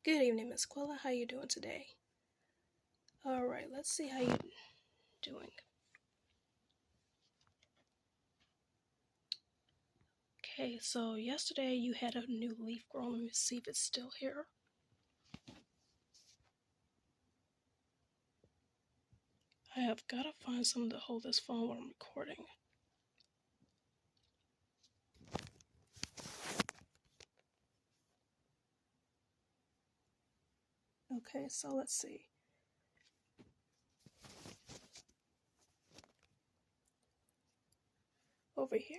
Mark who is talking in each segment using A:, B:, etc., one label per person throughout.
A: Good evening, Miss Quella. How you doing today? All right, let's see how you doing. Okay, so yesterday you had a new leaf grown. Let me see if it's still here. I have got to find something to hold this phone while I'm recording. Okay, so let's see. Over here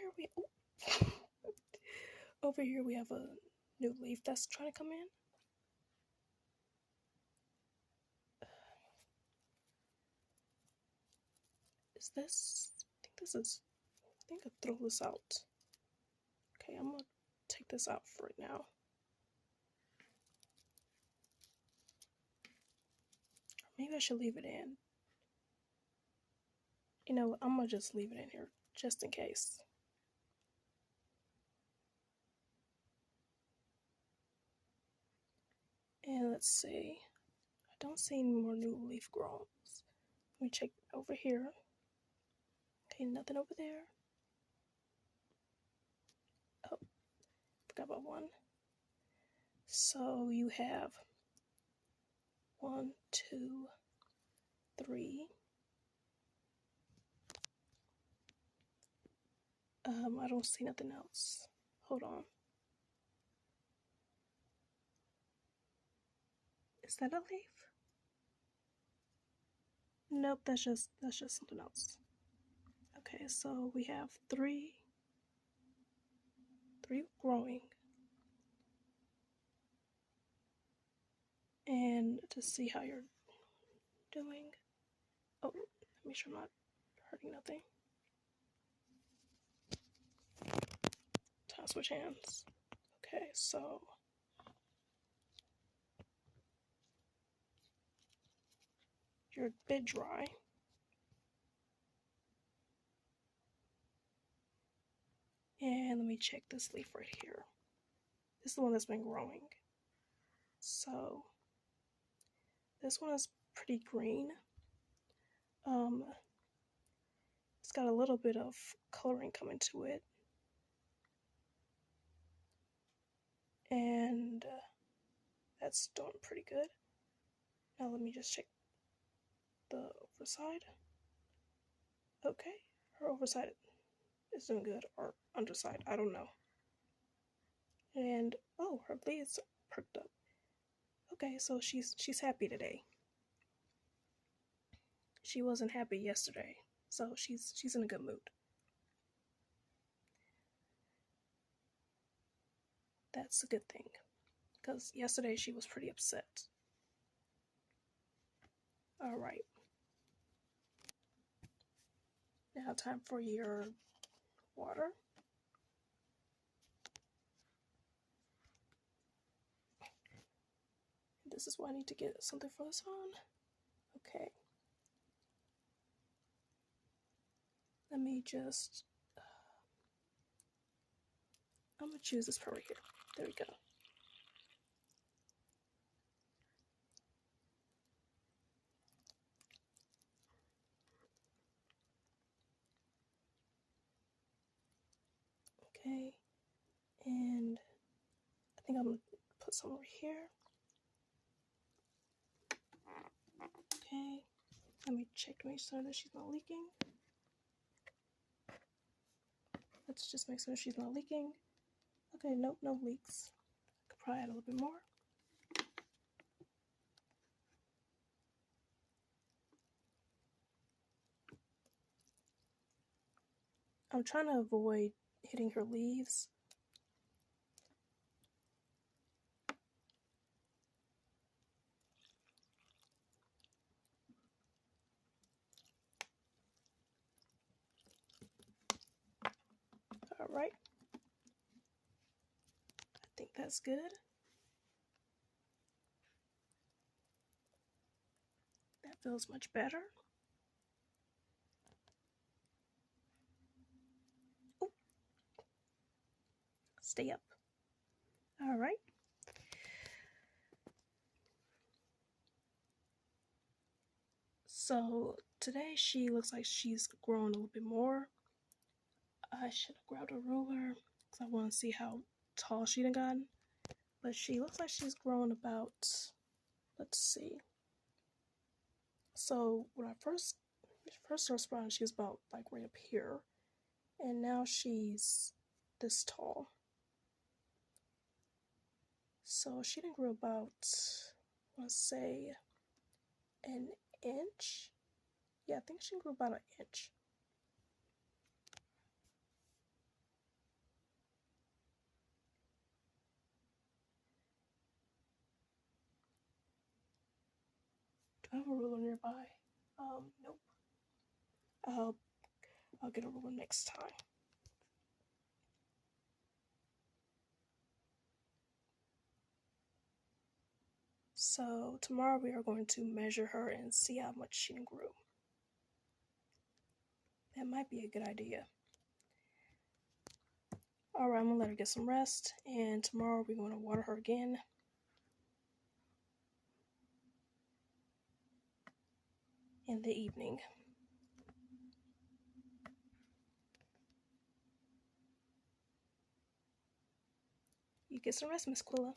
A: over here we have a new leaf that's trying to come in. Is this? I think I'll throw this out. Okay, I'm gonna take this out for right now. Or maybe I should leave it in. You know what? I'm gonna just leave it in here just in case. And let's see. I don't see any more new leaf growns. Let me check over here. Okay, nothing over there. Oh, forgot about one. So you have 1, 2, 3. I don't see nothing else. Hold on. Is that a leaf? Nope, that's just something else. Okay, so we have three growing. And to see how you're doing. Oh, let me make sure I'm not hurting nothing. Time to switch hands. Okay, so you're a bit dry. And let me check this leaf right here. This is the one that's been growing. So this one is pretty green. It's got a little bit of coloring coming to it. And that's doing pretty good. Now let me just check the overside. Okay, her overside is doing good, or underside, I don't know. And oh, her leaves perked up. Okay, so she's happy today. She wasn't happy yesterday, so she's in a good mood. That's a good thing, because yesterday she was pretty upset. All right. Now time for your water. This is why I need to get something for this on. Okay. Let me just, I'm gonna choose this part right here. There we go. Okay, and I think I'm gonna put some over here. Okay, let me check to make sure that she's not leaking. Let's just make sure she's not leaking. Okay, nope, no leaks. I could probably add a little bit more. I'm trying to avoid hitting her leaves. All right. I think that's good. That feels much better. Oh, stay up. All right. So today she looks like she's grown a little bit more. I should have grabbed a ruler because I want to see how tall she done gotten. But she looks like she's grown about, let's see. So when I first started sprouting, she was about like right up here. And now she's this tall. So she didn't grow about, let's say, an inch. Yeah, I think she grew about an inch. Do I have a ruler nearby? Nope. I'll get a ruler next time. So tomorrow we are going to measure her and see how much she grew. That might be a good idea. Alright, I'm gonna let her get some rest, and tomorrow we're going to water her again. In the evening. You get some rest, Miss Quella.